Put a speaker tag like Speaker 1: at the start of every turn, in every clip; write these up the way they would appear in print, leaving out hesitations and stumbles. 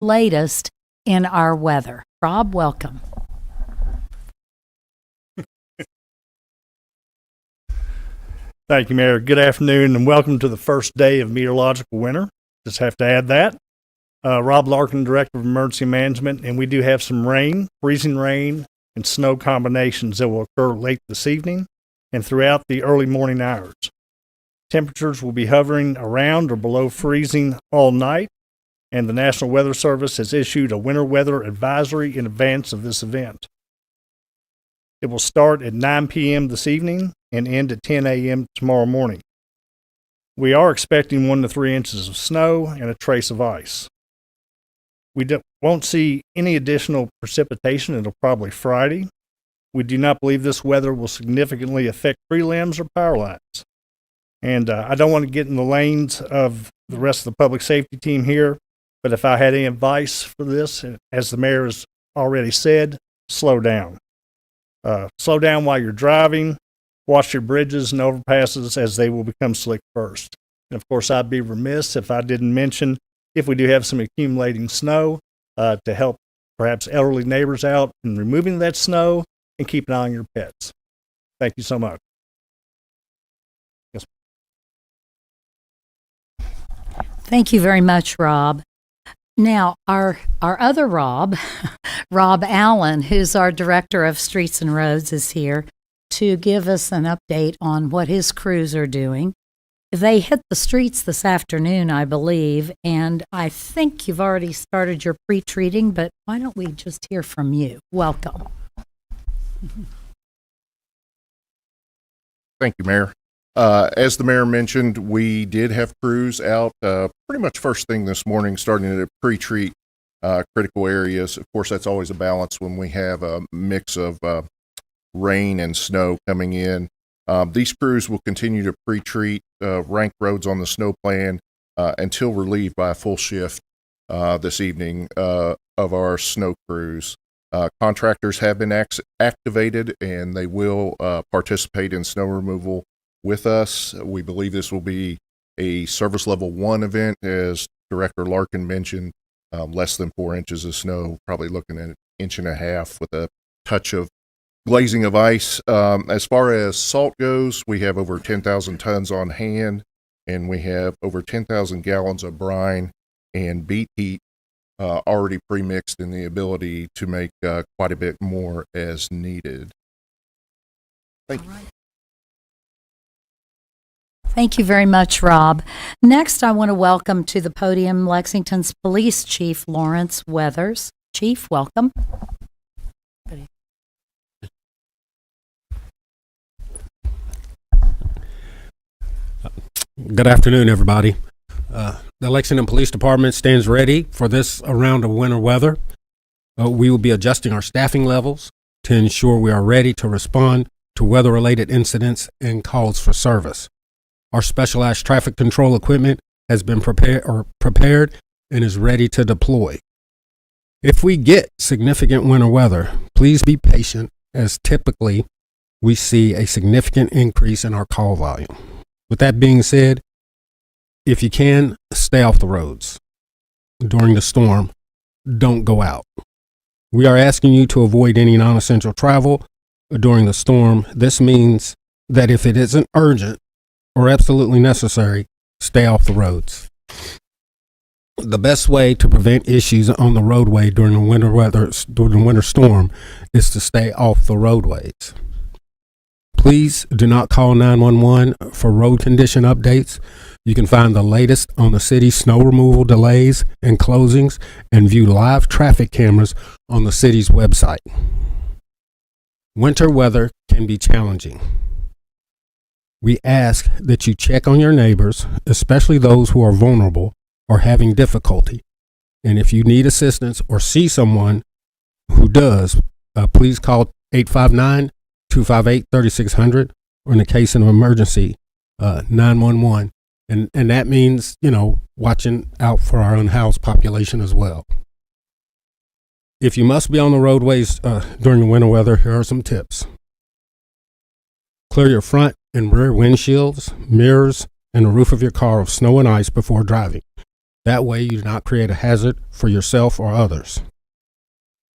Speaker 1: latest in our weather. Rob, welcome.
Speaker 2: Thank you, Mayor. Good afternoon, and welcome to the first day of meteorological winter. Just have to add that. Rob Larkin, Director of Emergency Management, and we do have some rain, freezing rain, and snow combinations that will occur late this evening and throughout the early morning hours. Temperatures will be hovering around or below freezing all night, and the National Weather Service has issued a winter weather advisory in advance of this event. It will start at 9 p.m. this evening and end at 10 a.m. tomorrow morning. We are expecting 1 to 3 inches of snow and a trace of ice. We won't see any additional precipitation until probably Friday. We do not believe this weather will significantly affect tree limbs or power lines. And I don't want to get in the lanes of the rest of the public safety team here, but if I had any advice for this, as the mayor has already said, slow down. Slow down while you're driving. Watch your bridges and overpasses as they will become slick first. And of course, I'd be remiss if I didn't mention if we do have some accumulating snow to help perhaps elderly neighbors out in removing that snow and keep an eye on your pets. Thank you so much. Yes.
Speaker 1: Thank you very much, Rob. Now, our other Rob, Rob Allen, who's our Director of Streets and Roads, is here to give us an update on what his crews are doing. They hit the streets this afternoon, I believe, and I think you've already started your pre-treating, but why don't we just hear from you? Welcome.
Speaker 3: Thank you, Mayor. As the mayor mentioned, we did have crews out pretty much first thing this morning, starting to pre-treat critical areas. Of course, that's always a balance when we have a mix of rain and snow coming in. These crews will continue to pre-treat rank roads on the snow plan until relieved by a full shift this evening of our snow crews. Contractors have been activated, and they will participate in snow removal with us. We believe this will be a service level 1 event, as Director Larkin mentioned, less than 4 inches of snow, probably looking at 1.5 inches with a touch of glazing of ice. As far as salt goes, we have over 10,000 tons on hand, and we have over 10,000 gallons of brine and beet heat already pre-mixed, and the ability to make quite a bit more as needed. Thank you.
Speaker 1: Thank you very much, Rob. Next, I want to welcome to the podium Lexington's Police Chief Lawrence Weathers. Chief, welcome.
Speaker 4: Good afternoon, everybody. The Lexington Police Department stands ready for this round of winter weather. We will be adjusting our staffing levels to ensure we are ready to respond to weather-related incidents and calls for service. Our specialized traffic control equipment has been prepared and is ready to deploy. If we get significant winter weather, please be patient, as typically we see a significant increase in our call volume. With that being said, if you can, stay off the roads. During the storm, don't go out. We are asking you to avoid any non-essential travel during the storm. This means that if it isn't urgent or absolutely necessary, stay off the roads. The best way to prevent issues on the roadway during the winter storm is to stay off the roadways. Please do not call 911 for road condition updates. You can find the latest on the city's snow removal delays and closings and view live traffic cameras on the city's website. Winter weather can be challenging. We ask that you check on your neighbors, especially those who are vulnerable or having difficulty. And if you need assistance or see someone who does, please call 859-258-3600, or in the case of an emergency, 911. And that means, watching out for our unhoused population as well. If you must be on the roadways during the winter weather, here are some tips. Clear your front and rear windshields, mirrors, and the roof of your car of snow and ice before driving. That way, you do not create a hazard for yourself or others.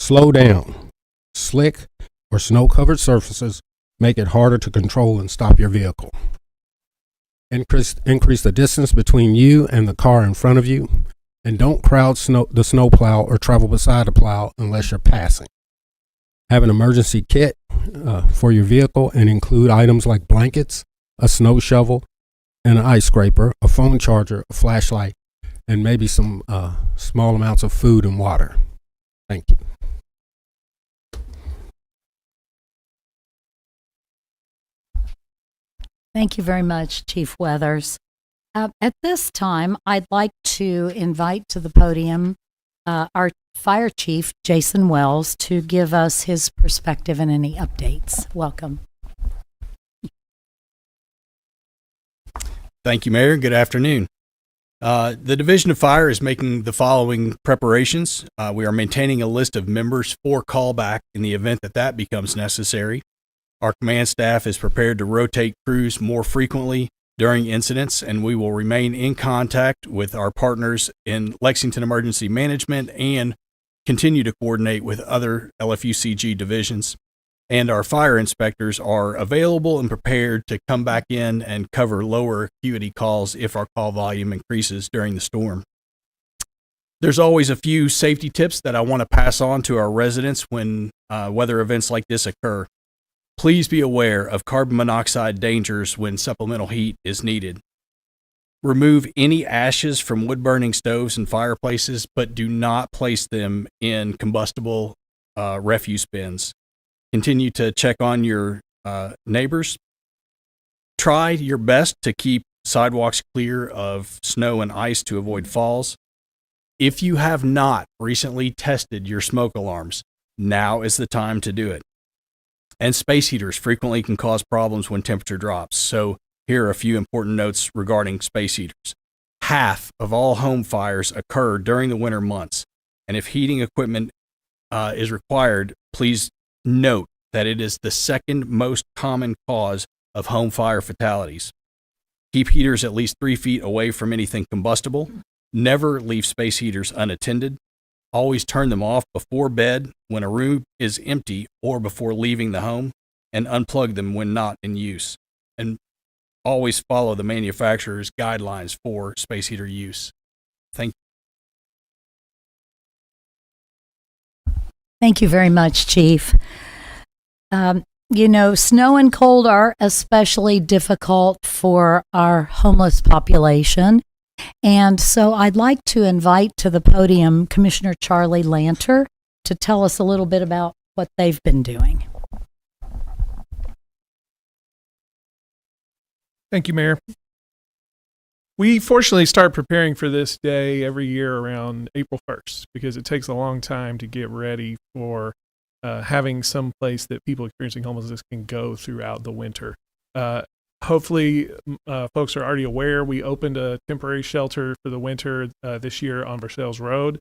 Speaker 4: Slow down. Slick or snow-covered surfaces make it harder to control and stop your vehicle. Increase the distance between you and the car in front of you, and don't crowd the snow plow or travel beside the plow unless you're passing. Have an emergency kit for your vehicle and include items like blankets, a snow shovel, and an ice scraper, a phone charger, a flashlight, and maybe some small amounts of food and water. Thank you.
Speaker 1: Thank you very much, Chief Weathers. At this time, I'd like to invite to the podium our Fire Chief, Jason Wells, to give us his perspective and any updates. Welcome.
Speaker 5: Thank you, Mayor. Good afternoon. The Division of Fire is making the following preparations. We are maintaining a list of members for callback in the event that becomes necessary. Our command staff is prepared to rotate crews more frequently during incidents, and we will remain in contact with our partners in Lexington Emergency Management and continue to coordinate with other LFUCG divisions. And our fire inspectors are available and prepared to come back in and cover lower acuity calls if our call volume increases during the storm. There's always a few safety tips that I want to pass on to our residents when weather events like this occur. Please be aware of carbon monoxide dangers when supplemental heat is needed. Remove any ashes from wood-burning stoves and fireplaces, but do not place them in combustible refuse bins. Continue to check on your neighbors. Try your best to keep sidewalks clear of snow and ice to avoid falls. If you have not recently tested your smoke alarms, now is the time to do it. And space heaters frequently can cause problems when temperature drops. So here are a few important notes regarding space heaters. Half of all home fires occur during the winter months. And if heating equipment is required, please note that it is the second most common cause of home fire fatalities. Keep heaters at least 3 feet away from anything combustible. Never leave space heaters unattended. Always turn them off before bed when a room is empty or before leaving the home, and unplug them when not in use. And always follow the manufacturer's guidelines for space heater use. Thank you.
Speaker 1: Thank you very much, Chief. You know, snow and cold are especially difficult for our homeless population. And so I'd like to invite to the podium Commissioner Charlie Lanter to tell us a little bit about what they've been doing.
Speaker 6: Thank you, Mayor. We fortunately start preparing for this day every year around April 1st because it takes a long time to get ready for having some place that people experiencing homelessness can go throughout the winter. Hopefully, folks are already aware we opened a temporary shelter for the winter this year on Versailles Road.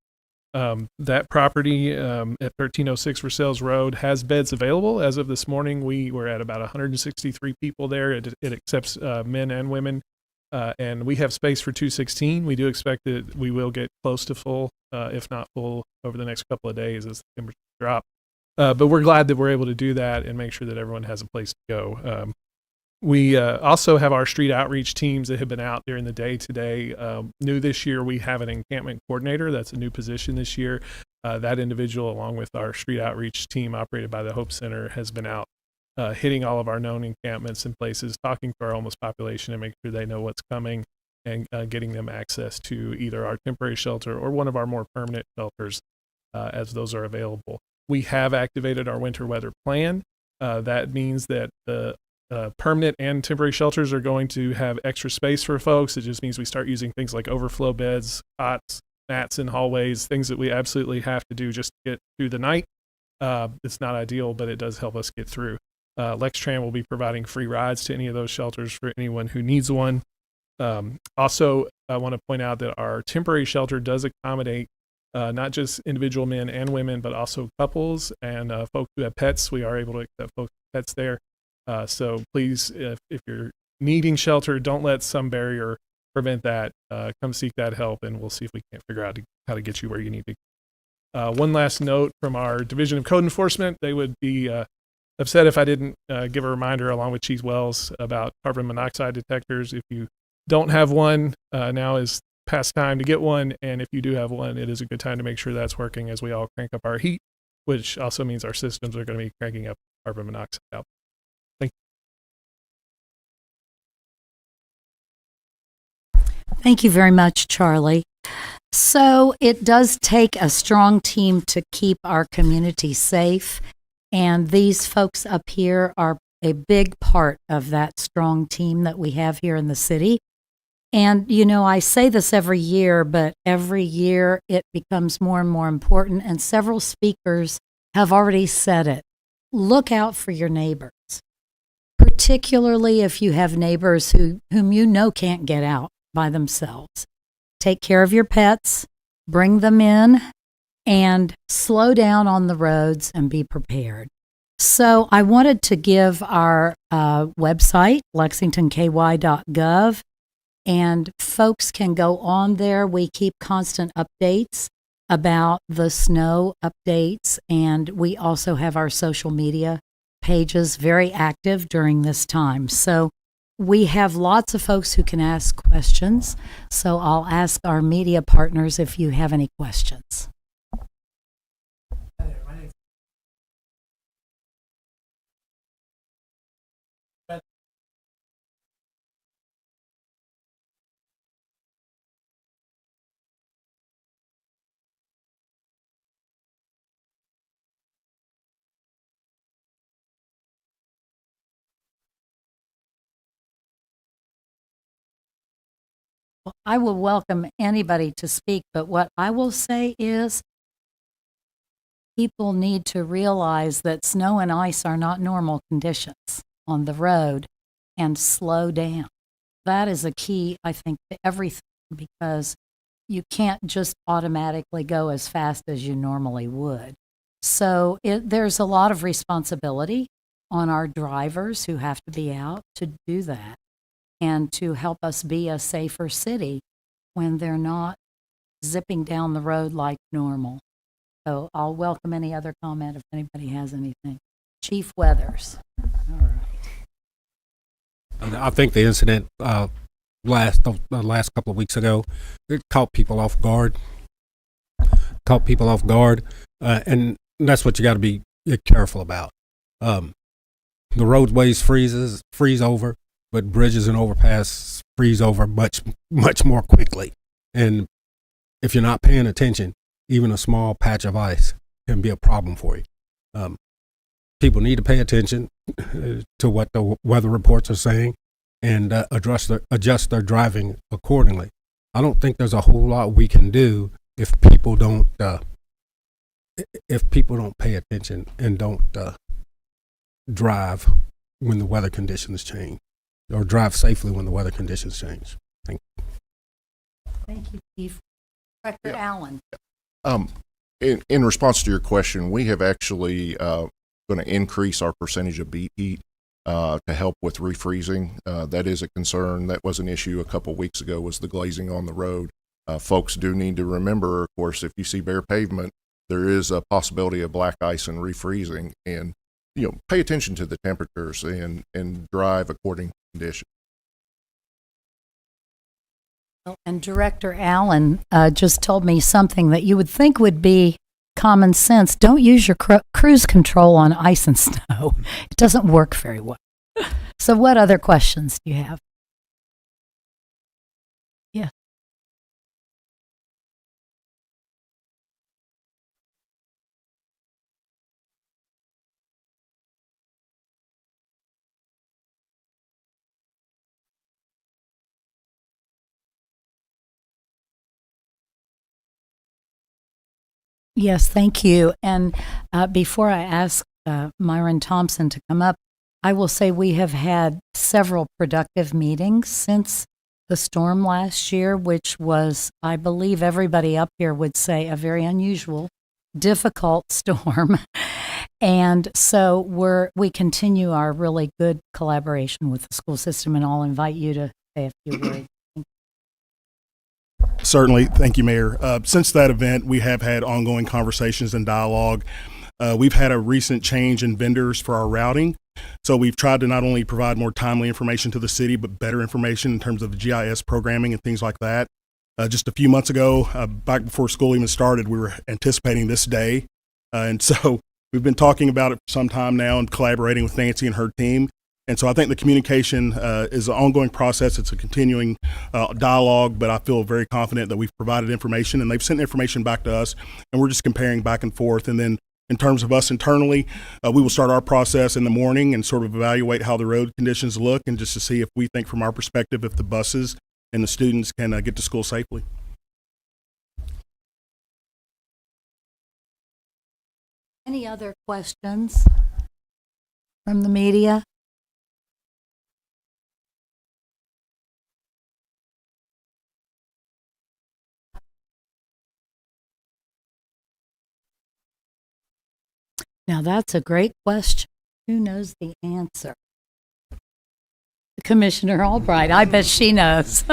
Speaker 6: That property at 1306 Versailles Road has beds available. As of this morning, we were at about 163 people there. It accepts men and women, and we have space for 216. We do expect that we will get close to full, if not full, over the next couple of days as the temperatures drop. But we're glad that we're able to do that and make sure that everyone has a place to go. We also have our street outreach teams that have been out during the day today. New this year, we have an encampment coordinator. That's a new position this year. That individual, along with our street outreach team operated by the Hope Center, has been out hitting all of our known encampments and places, talking to our homeless population and making sure they know what's coming and getting them access to either our temporary shelter or one of our more permanent shelters as those are available. We have activated our winter weather plan. That means that the permanent and temporary shelters are going to have extra space for folks. It just means we start using things like overflow beds, cots, mats in hallways, things that we absolutely have to do just to get through the night. It's not ideal, but it does help us get through. LexTran will be providing free rides to any of those shelters for anyone who needs one. Also, I want to point out that our temporary shelter does accommodate not just individual men and women, but also couples and folks who have pets. We are able to accept folks with pets there. So please, if you're needing shelter, don't let some barrier prevent that, come seek that help, and we'll see if we can't figure out how to get you where you need to. One last note from our Division of Code Enforcement: they would be upset if I didn't give a reminder along with Chief Wells about carbon monoxide detectors. If you don't have one, now is past time to get one, and if you do have one, it is a good time to make sure that's working as we all crank up our heat, which also means our systems are going to be cranking up carbon monoxide out. Thank you.
Speaker 1: Thank you very much, Charlie. So it does take a strong team to keep our community safe, and these folks up here are a big part of that strong team that we have here in the city. And, you know, I say this every year, but every year it becomes more and more important, and several speakers have already said it. Look out for your neighbors, particularly if you have neighbors whom you know can't get out by themselves. Take care of your pets, bring them in, and slow down on the roads and be prepared. So I wanted to give our website, lexingtonky.gov, and folks can go on there. We keep constant updates about the snow updates, and we also have our social media pages very active during this time. So we have lots of folks who can ask questions. So I'll ask our media partners if you have any questions. Well, I will welcome anybody to speak, but what I will say is people need to realize that snow and ice are not normal conditions on the road and slow down. That is a key, I think, to everything, because you can't just automatically go as fast as you normally would. So there's a lot of responsibility on our drivers who have to be out to do that, and to help us be a safer city when they're not zipping down the road like normal. So I'll welcome any other comment if anybody has anything. Chief Weathers. All right.
Speaker 4: I think the incident the last couple of weeks ago, it caught people off guard. And that's what you got to be careful about. The roadways freeze over, but bridges and overpass freeze over much more quickly. And if you're not paying attention, even a small patch of ice can be a problem for you. People need to pay attention to what the weather reports are saying and adjust their driving accordingly. I don't think there's a whole lot we can do if people don't pay attention and don't drive when the weather conditions change, or drive safely when the weather conditions change. Thank you.
Speaker 1: Thank you, Chief. Director Allen.
Speaker 3: In response to your question, we have actually going to increase our percentage of beat heat to help with refreezing. That is a concern. That was an issue a couple weeks ago, was the glazing on the road. Folks do need to remember, of course, if you see bare pavement, there is a possibility of black ice and refreezing, and pay attention to the temperatures and drive according to conditions.
Speaker 1: And Director Allen just told me something that you would think would be common sense. Don't use your cruise control on ice and snow. It doesn't work very well. So what other questions do you have? Yeah. Yes, thank you. And before I ask Myron Thompson to come up, I will say we have had several productive meetings since the storm last year, which was, I believe everybody up here would say, a very unusual, difficult storm. And so we continue our really good collaboration with the school system, and I'll invite you to say a few words.
Speaker 7: Certainly. Thank you, Mayor. Since that event, we have had ongoing conversations and dialogue. We've had a recent change in vendors for our routing. So we've tried to not only provide more timely information to the city, but better information in terms of the GIS programming and things like that. Just a few months ago, back before school even started, we were anticipating this day. And so we've been talking about it for some time now and collaborating with Nancy and her team. And so I think the communication is an ongoing process. It's a continuing dialogue, but I feel very confident that we've provided information and they've sent information back to us, and we're just comparing back and forth. And then in terms of us internally, we will start our process in the morning and sort of evaluate how the road conditions look and just to see if we think from our perspective if the buses and the students can get to school safely.
Speaker 1: Any other questions from the media? Now that's a great question. Who knows the answer? Commissioner Albright. I bet she knows.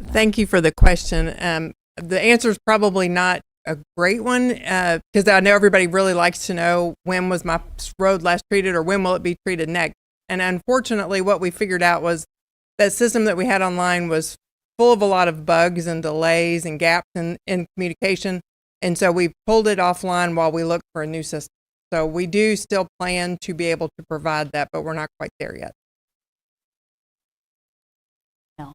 Speaker 8: Thank you for the question. The answer is probably not a great one because I know everybody really likes to know when was my road last treated or when will it be treated next. And unfortunately, what we figured out was that system that we had online was full of a lot of bugs and delays and gaps in communication. And so we pulled it offline while we looked for a new system. So we do still plan to be able to provide that, but we're not quite there yet.
Speaker 1: No.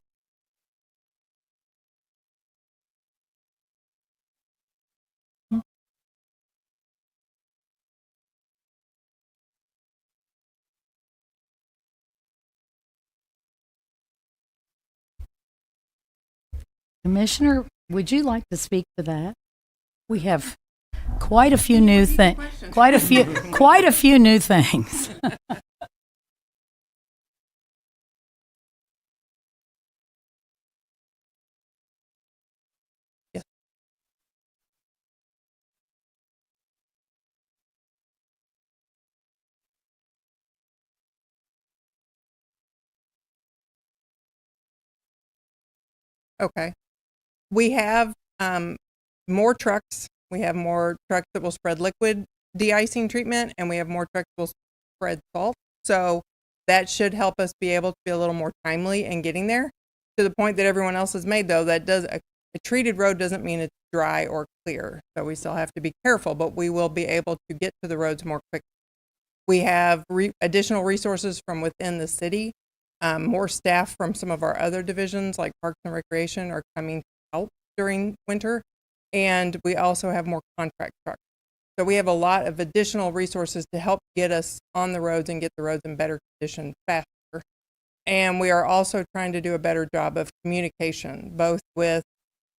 Speaker 1: Commissioner, would you like to speak to that? We have quite a few new things. Quite a few new things.
Speaker 8: Yes. Okay. We have more trucks. We have more trucks that will spread liquid de-icing treatment, and we have more trucks that will spread salt. So that should help us be able to be a little more timely in getting there. To the point that everyone else has made, though, that does a treated road doesn't mean it's dry or clear. So we still have to be careful, but we will be able to get to the roads more quickly. We have additional resources from within the city. More staff from some of our other divisions like Parks and Recreation are coming to help during winter. And we also have more contract trucks. So we have a lot of additional resources to help get us on the roads and get the roads in better condition faster. And we are also trying to do a better job of communication, both with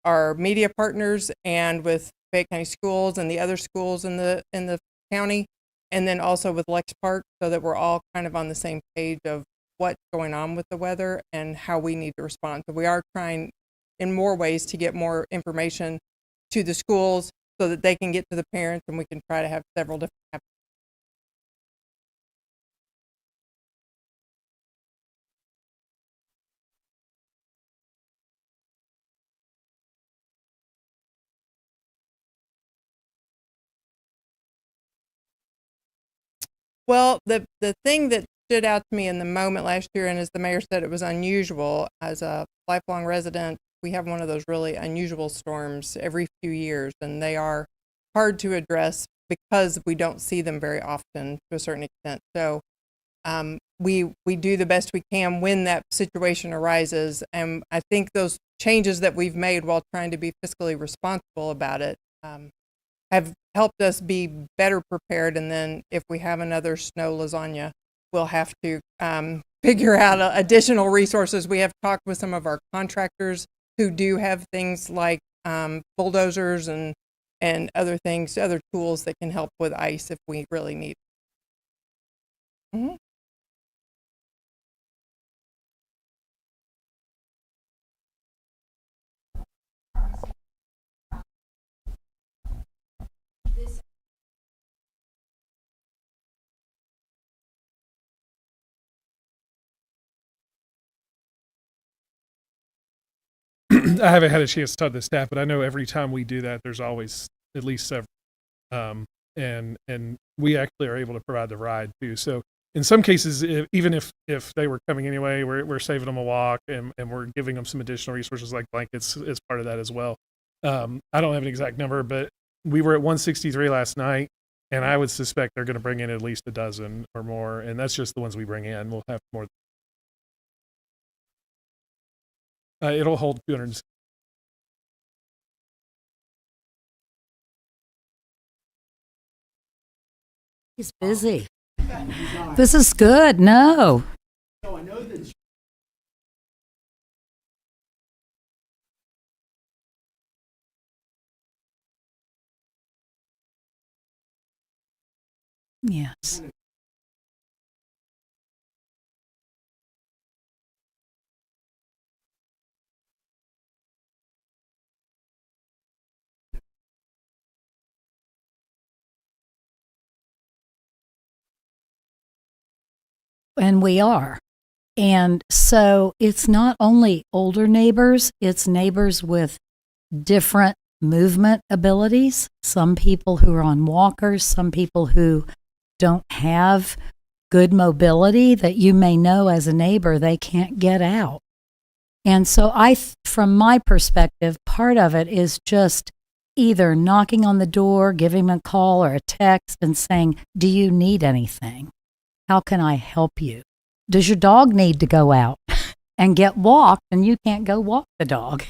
Speaker 8: our media partners and with Fayette County Schools and the other schools in the county, and then also with Lex Park, so that we're all kind of on the same page of what's going on with the weather and how we need to respond. So we are trying in more ways to get more information to the schools so that they can get to the parents, and we can try to have several different Well, the thing that stood out to me in the moment last year, and as the mayor said, it was unusual. As a lifelong resident, we have one of those really unusual storms every few years, and they are hard to address because we don't see them very often to a certain extent. So we do the best we can when that situation arises, and I think those changes that we've made while trying to be fiscally responsible about it have helped us be better prepared. And then if we have another snow lasagna, we'll have to figure out additional resources. We have talked with some of our contractors who do have things like bulldozers and other things, other tools that can help with ice if we really need. Mm-hmm.
Speaker 6: I haven't had a chance to talk to the staff, but I know every time we do that, there's always at least several. And we actually are able to provide the ride too. So in some cases, even if they were coming anyway, we're saving them a walk and we're giving them some additional resources like blankets as part of that as well. I don't have an exact number, but we were at 163 last night, and I would suspect they're going to bring in at least a dozen or more, and that's just the ones we bring in. We'll have more. It'll hold 200.
Speaker 1: He's busy. This is good. No. Yes. And we are. And so it's not only older neighbors, it's neighbors with different movement abilities. Some people who are on walkers, some people who don't have good mobility that you may know as a neighbor, they can't get out. And so from my perspective, part of it is just either knocking on the door, giving them a call or a text and saying, do you need anything? How can I help you? Does your dog need to go out and get walked and you can't go walk the dog?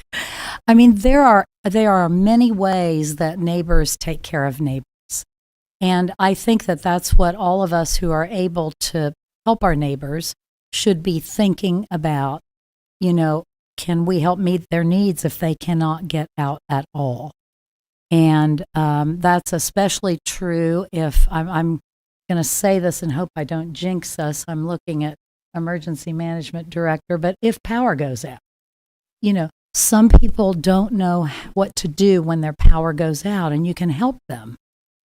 Speaker 1: I mean, there are many ways that neighbors take care of neighbors. And I think that that's what all of us who are able to help our neighbors should be thinking about. You know, can we help meet their needs if they cannot get out at all? And that's especially true if I'm going to say this and hope I don't jinx us. I'm looking at emergency management director, but if power goes out, you know, some people don't know what to do when their power goes out, and you can help them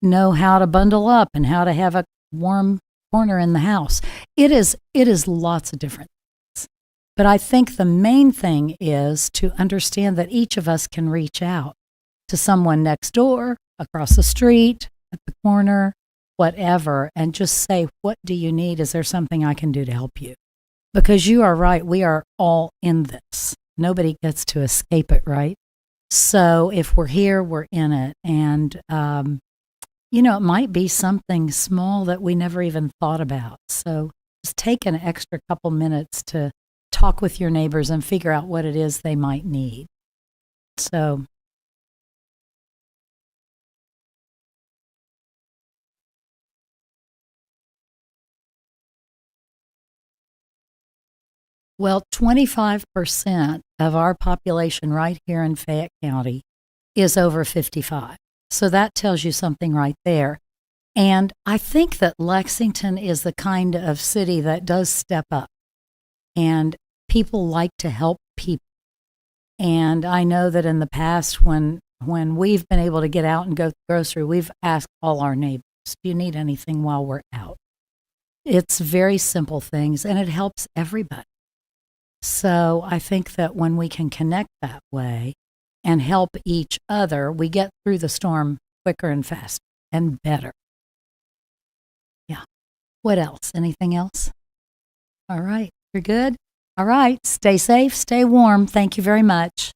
Speaker 1: know how to bundle up and how to have a warm corner in the house. It is lots of different things. But I think the main thing is to understand that each of us can reach out to someone next door, across the street, at the corner, whatever, and just say, what do you need? Is there something I can do to help you? Because you are right, we are all in this. Nobody gets to escape it, right? So if we're here, we're in it. And, you know, it might be something small that we never even thought about. So just take an extra couple minutes to talk with your neighbors and figure out what it is they might need. So well, 25% of our population right here in Fayette County is over 55. So that tells you something right there. And I think that Lexington is the kind of city that does step up. And people like to help people. And I know that in the past when we've been able to get out and go to the grocery, we've asked all our neighbors, do you need anything while we're out? It's very simple things, and it helps everybody. So I think that when we can connect that way and help each other, we get through the storm quicker and faster and better. Yeah. What else? Anything else? All right. You're good? All right. Stay safe. Stay warm. Thank you very much.